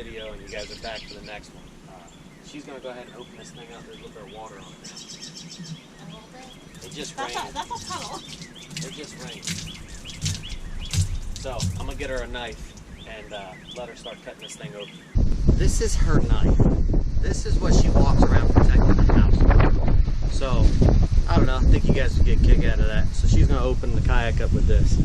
video and you guys are back for the next one. She's going to go ahead and open this thing up. There's a little bit of water on it now. A little bit? It just rained. That's a puddle. It just rained. So I'm going to get her a knife and let her start cutting this thing open. This is her knife. This is what she walks around protecting the house with. So, I don't know. I think you guys would get a kick out of that. So she's going to open the kayak up with this.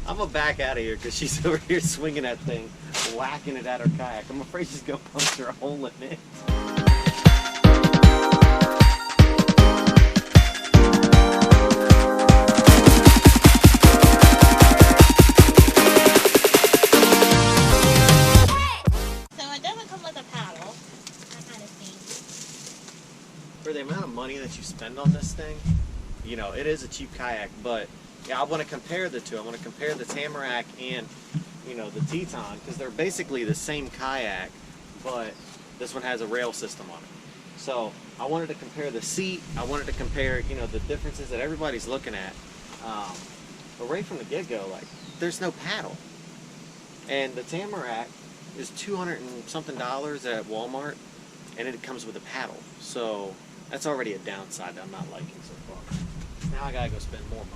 I'm gonna back out of here because she's over here swinging that thing, whacking it at her kayak. I'm afraid she's gonna puncture a hole in it. So it doesn't come with a paddle. That kind of stinks. For the amount of money that you spend on this thing, you know, it is a cheap kayak, but yeah, I want to compare the two. I want to compare the Tamarack and, you know, the Teton, because they're basically the same kayak, but this one has a rail system on it. So I wanted to compare the seat. I wanted to compare, you know, the differences that everybody's looking at. But right from the get-go, like, there's no paddle. And the Tamarack is $200 and something at Walmart, and it comes with a paddle. So that's already a downside that I'm not liking so far. Now I gotta go spend more money.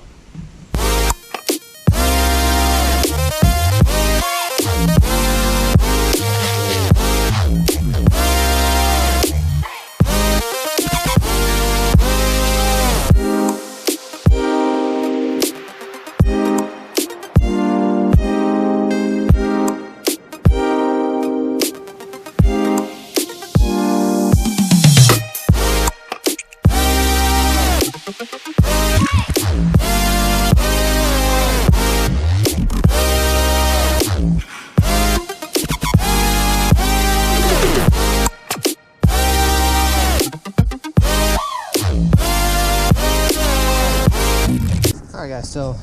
Alright guys, so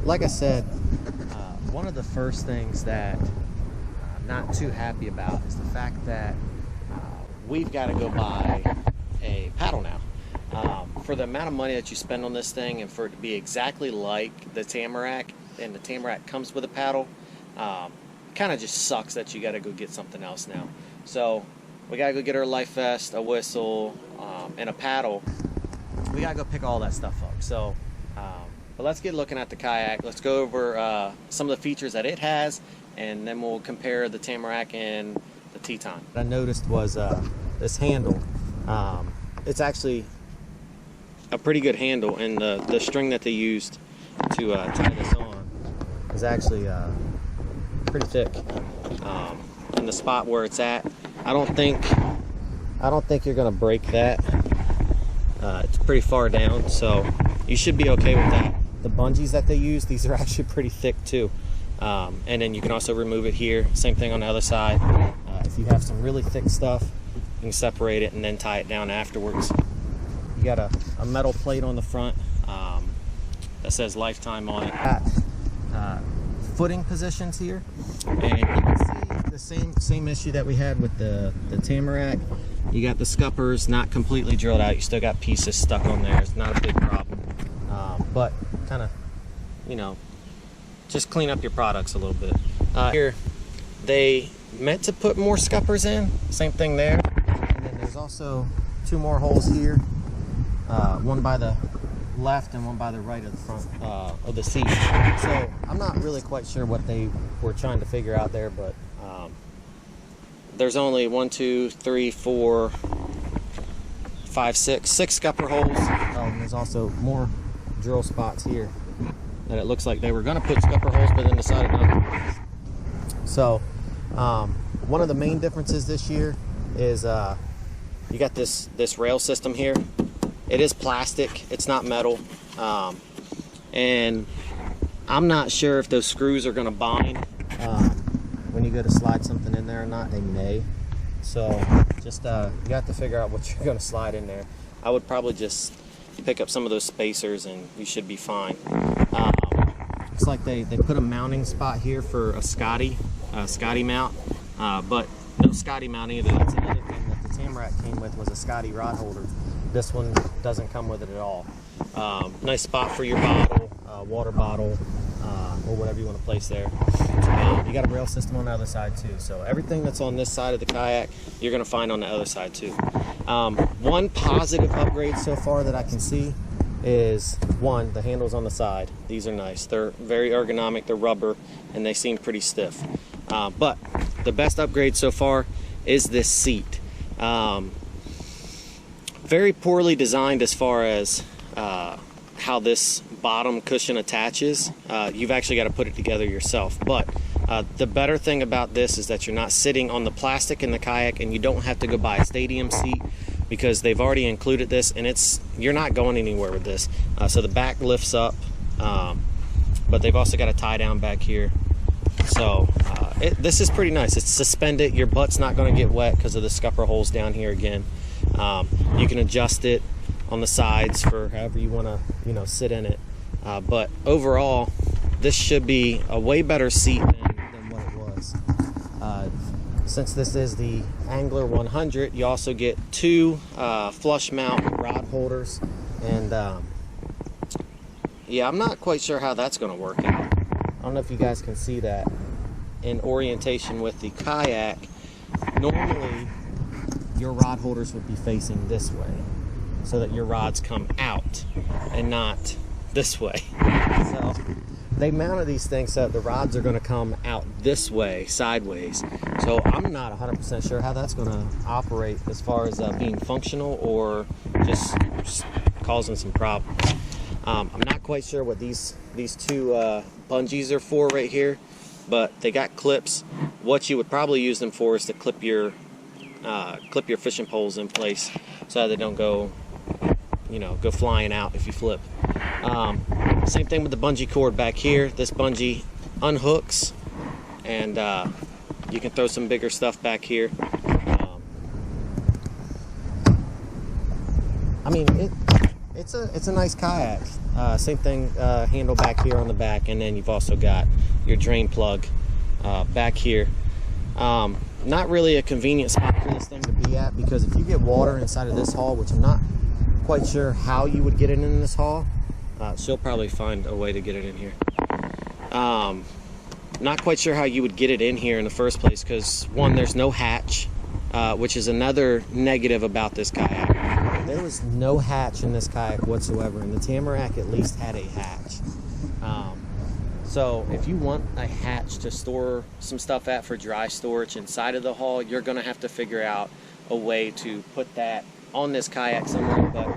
like I said, one of the first things that I'm not too happy about is the fact that we've got to go buy a paddle now. For the amount of money that you spend on this thing and for it to be exactly like the Tamarack, and the Tamarack comes with a paddle, kind of just sucks that you got to go get something else now. So we got to go get her a life vest, a whistle, and a paddle. We gotta go pick all that stuff up. So, but let's get looking at the kayak. Let's go over some of the features that it has, and then we'll compare the Tamarack and the Teton. What I noticed was this handle. It's actually a pretty good handle, and the string that they used to tie this on is actually pretty thick. In the spot where it's at, I don't think you're gonna break that. It's pretty far down, so you should be okay with that. The bungees that they use, these are actually pretty thick too. And then you can also remove it here. Same thing on the other side. If you have some really thick stuff, you can separate it and then tie it down afterwards. You got a metal plate on the front that says lifetime on it. Footing positions here, and you can see the same issue that we had with the Tamarack. You got the scuppers not completely drilled out. You still got pieces stuck on there. It's not a big problem, but kind of, you know, just clean up your products a little bit. Here, they meant to put more scuppers in. Same thing there. And then there's also two more holes here. One by the left and one by the right of the front of the seat. So I'm not really quite sure what they were trying to figure out there, but there's only 1, 2, 3, 4, 5, 6 scupper holes. And there's also more drill spots here that it looks like they were going to put scupper holes, but then decided not to. So one of the main differences this year is you got this rail system here. It is plastic, it's not metal, and I'm not sure if those screws are going to bind when you go to slide something in there or not. They may. So just you have to figure out what you're going to slide in there. I would probably just pick up some of those spacers and you should be fine. Looks like they put a mounting spot here for a Scotty mount, but no Scotty mount either. That's another thing that the Tamarack came with, was a Scotty rod holder. This one doesn't come with it at all. Nice spot for your bottle, water bottle, or whatever you want to place there. You got a rail system on the other side too. So everything that's on this side of the kayak, you're going to find on the other side too. One positive upgrade so far that I can see is, one, the handles on the side. These are nice. They're very ergonomic. They're rubber, and they seem pretty stiff. But the best upgrade so far is this seat. Very poorly designed as far as how this bottom cushion attaches. You've actually got to put it together yourself. But the better thing about this is that you're not sitting on the plastic in the kayak, and you don't have to go buy a stadium seat, because they've already included this, and you're not going anywhere with this. So the back lifts up, but they've also got a tie down back here. So this is pretty nice. It's suspended. Your butt's not going to get wet because of the scupper holes down here again. You can adjust it on the sides for however you want to, sit in it. But overall, this should be a way better seat than what it was. Since this is the Angler 100, you also get 2 flush mount rod holders, and yeah, I'm not quite sure how that's going to work out. I don't know if you guys can see that in orientation with the kayak. Normally your rod holders would be facing this way, so that your rods come out and not this way. So they mounted these things so that the rods are going to come out this way, sideways. So I'm not 100% sure how that's going to operate as far as being functional or just causing some problems. I'm not quite sure what these 2 bungees are for right here, but they got clips. What you would probably use them for is to clip your fishing poles in place so that they don't go flying out if you flip. Same thing with the bungee cord back here. This bungee unhooks, and you can throw some bigger stuff back here. I mean, it's a nice kayak. Same thing, handle back here on the back, and then you've also got your drain plug back here. Not really a convenient spot for this thing to be at, because if you get water inside of this hull, which I'm not quite sure how you would get it in this hull, she'll probably find a way to get it in here. Not quite sure how you would get it in here in the first place, because one, there's no hatch, which is another negative about this kayak. There was no hatch in this kayak whatsoever, and the Tamarack at least had a hatch. So if you want a hatch to store some stuff at for dry storage inside of the hull, you're going to have to figure out a way to put that on this kayak somewhere. But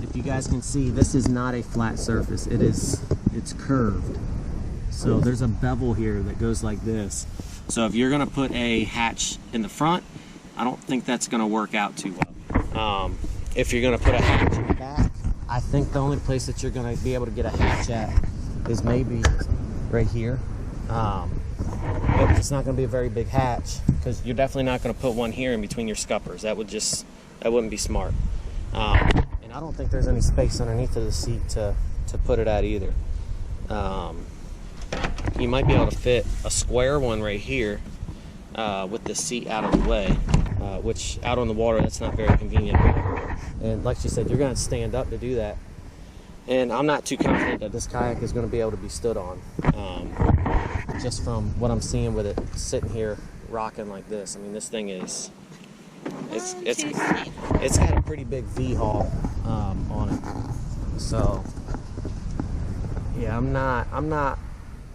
if you guys can see, this is not a flat surface. It's curved. So there's a bevel here that goes like this. So if you're going to put a hatch in the front, I don't think that's going to work out too well. If you're going to put a hatch in the back, I think the only place that you're going to be able to get a hatch at is maybe right here. But it's not going to be a very big hatch, because you're definitely not going to put one here in between your scuppers. That wouldn't be smart. And I don't think there's any space underneath of the seat to put it at either. You might be able to fit a square one right here with the seat out of the way, which out on the water, that's not very convenient. And like she said, you're going to stand up to do that. And I'm not too confident that this kayak is going to be able to be stood on, just from what I'm seeing with it sitting here rocking like this. I mean, this thing is, it's got a pretty big V-haul on it. So yeah, I'm not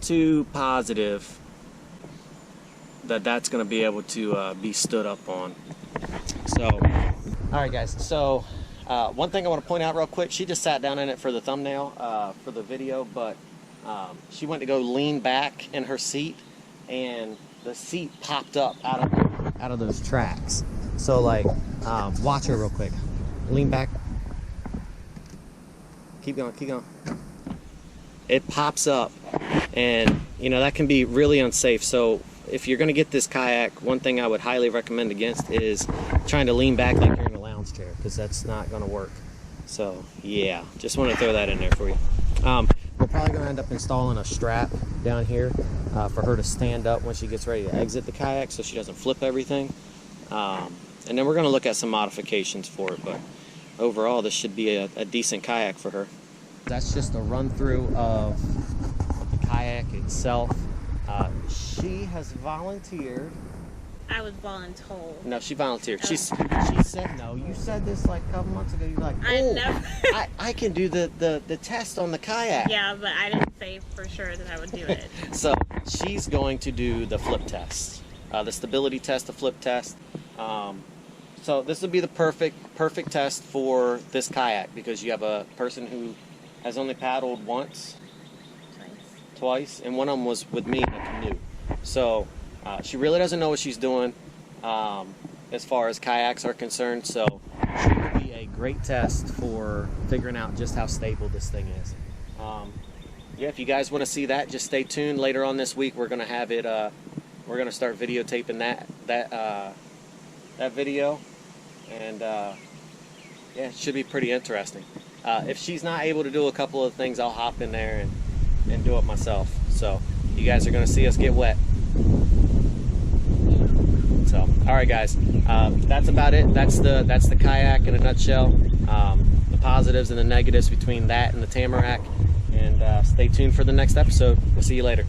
too positive that that's going to be able to be stood up on. So all right guys, so one thing I want to point out real quick, she just sat down in it for the thumbnail for the video, but she went to go lean back in her seat, and the seat popped up out of those tracks. So like, watch her real quick. Lean back. Keep going, keep going. It pops up, and that can be really unsafe. So if you're going to get this kayak, one thing I would highly recommend against is trying to lean back like you're in a lounge chair, because that's not going to work. So yeah, just want to throw that in there for you. We're probably going to end up installing a strap down here for her to stand up when she gets ready to exit the kayak, so she doesn't flip everything. And then we're going to look at some modifications for it, but overall this should be a decent kayak for her. That's just a run through of the kayak itself. She has volunteered. I was voluntold. No, she volunteered. Oh. She said no. You said this like a couple months ago. You're like, oh, I can do the test on the kayak. Yeah, but I didn't say for sure that I would do it. So she's going to do the flip test, the stability test, the flip test. So this would be the perfect test for this kayak, because you have a person who has only paddled once, twice, and one of them was with me in a canoe. So she really doesn't know what she's doing as far as kayaks are concerned. So she will be a great test for figuring out just how stable this thing is. Yeah, if you guys want to see that, just stay tuned. Later on this week, we're gonna have it. We're gonna start videotaping that video, and yeah, it should be pretty interesting. If she's not able to do a couple of things, I'll hop in there and do it myself. So you guys are gonna see us get wet. So, all right, guys, that's about it. That's the kayak in a nutshell. The positives and the negatives between that and the Tamarack. And stay tuned for the next episode. We'll see you later.